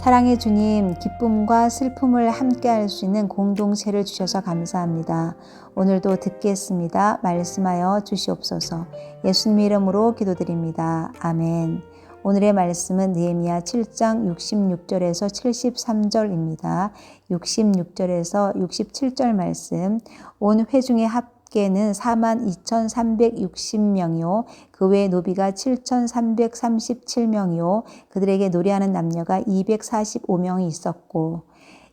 사랑의 주님, 기쁨과 슬픔을 함께 할 수 있는 공동체를 주셔서 감사합니다. 오늘도 듣겠습니다. 말씀하여 주시옵소서. 예수님 이름으로 기도드립니다. 아멘. 오늘의 말씀은 느헤미야 7장 66절에서 73절입니다. 66절에서 67절 말씀. 온 회중의 합계는 42,360명이요 그 외 노비가 7,337명이요 그들에게 노래하는 남녀가 245명이 있었고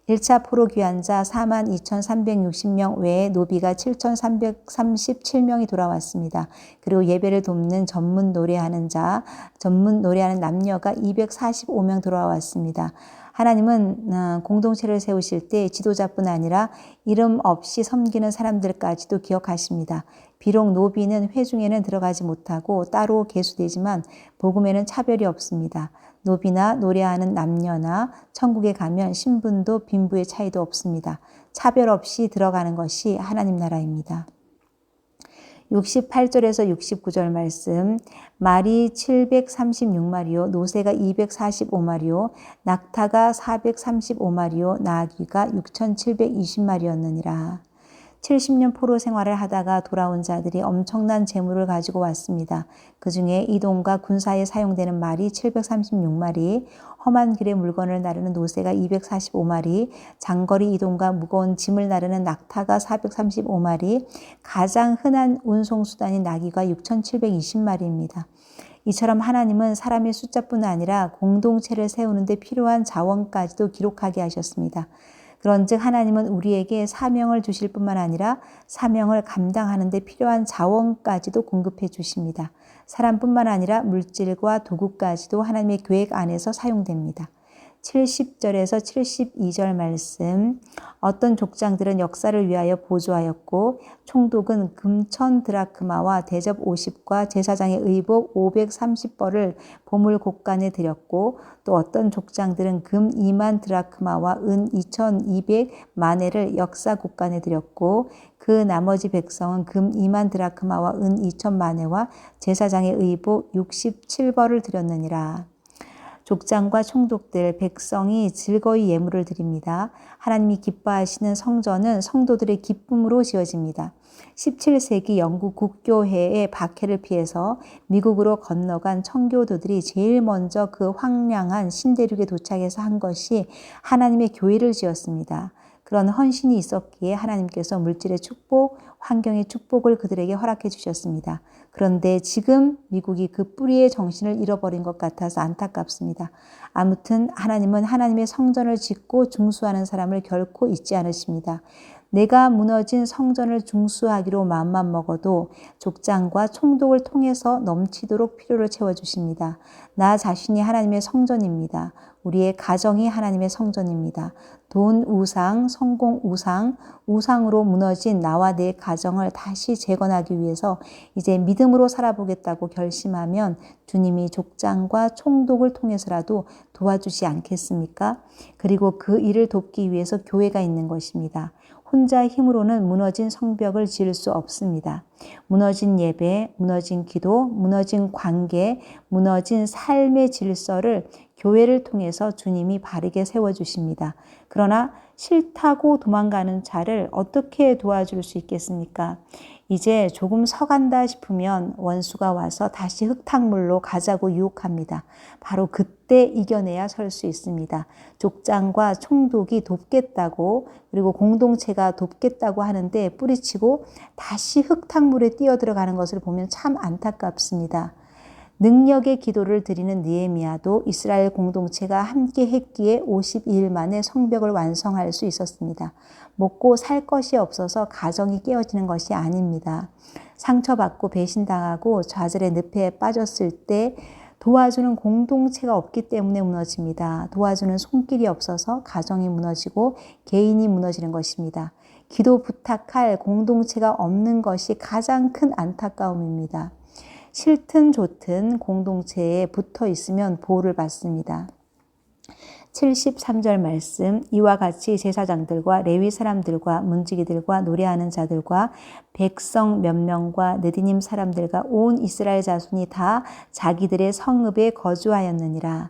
1차 포로 귀환자 42,360명 외에 노비가 7,337명이 돌아왔습니다. 그리고 예배를 돕는 전문 노래하는 남녀가 245명 돌아왔습니다. 하나님은 공동체를 세우실 때 지도자뿐 아니라 이름 없이 섬기는 사람들까지도 기억하십니다. 비록 노비는 회중에는 들어가지 못하고 따로 계수되지만 복음에는 차별이 없습니다. 노비나 노래하는 남녀나 천국에 가면 신분도 빈부의 차이도 없습니다. 차별 없이 들어가는 것이 하나님 나라입니다. 68절에서 69절 말씀. 말이 736마리요 노새가 245마리요 낙타가 435마리요 나귀가 6720마리였느니라. 70년 포로 생활을 하다가 돌아온 자들이 엄청난 재물을 가지고 왔습니다. 그 중에 이동과 군사에 사용되는 말이 736마리, 험한 길에 물건을 나르는 노새가 245마리, 장거리 이동과 무거운 짐을 나르는 낙타가 435마리, 가장 흔한 운송수단인 나귀가 6720마리입니다. 이처럼 하나님은 사람의 숫자뿐 아니라 공동체를 세우는 데 필요한 자원까지도 기록하게 하셨습니다. 그런즉 하나님은 우리에게 사명을 주실 뿐만 아니라 사명을 감당하는 데 필요한 자원까지도 공급해 주십니다. 사람뿐만 아니라 물질과 도구까지도 하나님의 계획 안에서 사용됩니다. 70절에서 72절 말씀. 어떤 족장들은 역사를 위하여 보조하였고 총독은 금 1000드라크마와 대접 50과 제사장의 의복 530벌을 보물 곳간에 드렸고 또 어떤 족장들은 금 2만 드라크마와 은 2200마네를 역사 곳간에 드렸고 그 나머지 백성은 금 2만 드라크마와 은 2000마네와 제사장의 의복 67벌을 드렸느니라. 족장과 총독들, 백성이 즐거이 예물을 드립니다. 하나님이 기뻐하시는 성전은 성도들의 기쁨으로 지어집니다. 17세기 영국 국교회의 박해를 피해서 미국으로 건너간 청교도들이 제일 먼저 그 황량한 신대륙에 도착해서 한 것이 하나님의 교회를 지었습니다. 그런 헌신이 있었기에 하나님께서 물질의 축복, 환경의 축복을 그들에게 허락해 주셨습니다. 그런데 지금 미국이 그 뿌리의 정신을 잃어버린 것 같아서 안타깝습니다. 아무튼 하나님은 하나님의 성전을 짓고 중수하는 사람을 결코 잊지 않으십니다. 내가 무너진 성전을 중수하기로 마음만 먹어도 족장과 총독을 통해서 넘치도록 필요를 채워주십니다. 나 자신이 하나님의 성전입니다. 우리의 가정이 하나님의 성전입니다. 돈 우상, 성공 우상, 우상으로 무너진 나와 내 가정을 다시 재건하기 위해서 이제 믿음으로 살아보겠다고 결심하면 주님이 족장과 총독을 통해서라도 도와주지 않겠습니까? 그리고 그 일을 돕기 위해서 교회가 있는 것입니다. 혼자 힘으로는 무너진 성벽을 지을 수 없습니다. 무너진 예배, 무너진 기도, 무너진 관계, 무너진 삶의 질서를 교회를 통해서 주님이 바르게 세워주십니다. 그러나 싫다고 도망가는 자를 어떻게 도와줄 수 있겠습니까? 이제 조금 서간다 싶으면 원수가 와서 다시 흙탕물로 가자고 유혹합니다. 바로 그때 이겨내야 설 수 있습니다. 족장과 총독이 돕겠다고 그리고 공동체가 돕겠다고 하는데 뿌리치고 다시 흙탕물에 뛰어들어가는 것을 보면 참 안타깝습니다. 능력의 기도를 드리는 느헤미야도 이스라엘 공동체가 함께 했기에 52일 만에 성벽을 완성할 수 있었습니다. 먹고 살 것이 없어서 가정이 깨어지는 것이 아닙니다. 상처받고 배신당하고 좌절의 늪에 빠졌을 때 도와주는 공동체가 없기 때문에 무너집니다. 도와주는 손길이 없어서 가정이 무너지고 개인이 무너지는 것입니다. 기도 부탁할 공동체가 없는 것이 가장 큰 안타까움입니다. 싫든 좋든 공동체에 붙어 있으면 보호를 받습니다. 73절 말씀. 이와 같이 제사장들과 레위 사람들과 문지기들과 노래하는 자들과 백성 몇 명과 느디님 사람들과 온 이스라엘 자손이 다 자기들의 성읍에 거주하였느니라.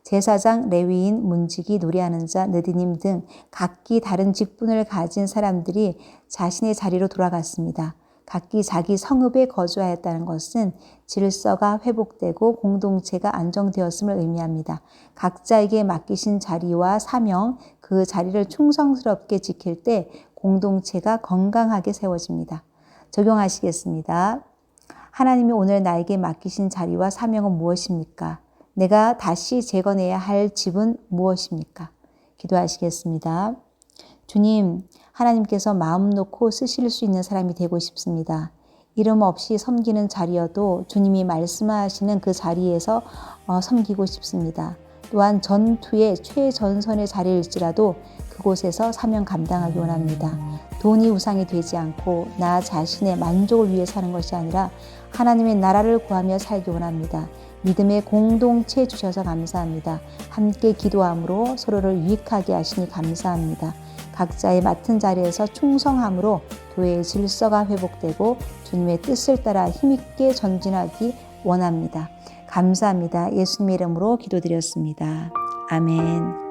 제사장, 레위인, 문지기, 노래하는 자, 느디님 등 각기 다른 직분을 가진 사람들이 자신의 자리로 돌아갔습니다. 각기 자기 성읍에 거주하였다는 것은 질서가 회복되고 공동체가 안정되었음을 의미합니다. 각자에게 맡기신 자리와 사명, 그 자리를 충성스럽게 지킬 때 공동체가 건강하게 세워집니다. 적용하시겠습니다. 하나님이 오늘 나에게 맡기신 자리와 사명은 무엇입니까? 내가 다시 재건해야 할 집은 무엇입니까? 기도하시겠습니다. 주님, 하나님께서 마음 놓고 쓰실 수 있는 사람이 되고 싶습니다. 이름 없이 섬기는 자리여도 주님이 말씀하시는 그 자리에서 섬기고 싶습니다. 또한 전투의 최전선의 자리일지라도 그곳에서 사명 감당하기 원합니다. 돈이 우상이 되지 않고 나 자신의 만족을 위해 사는 것이 아니라 하나님의 나라를 구하며 살기 원합니다. 믿음의 공동체 주셔서 감사합니다. 함께 기도함으로 서로를 유익하게 하시니 감사합니다. 각자의 맡은 자리에서 충성함으로 교회의 질서가 회복되고 주님의 뜻을 따라 힘있게 전진하기 원합니다. 감사합니다. 예수님의 이름으로 기도드렸습니다. 아멘.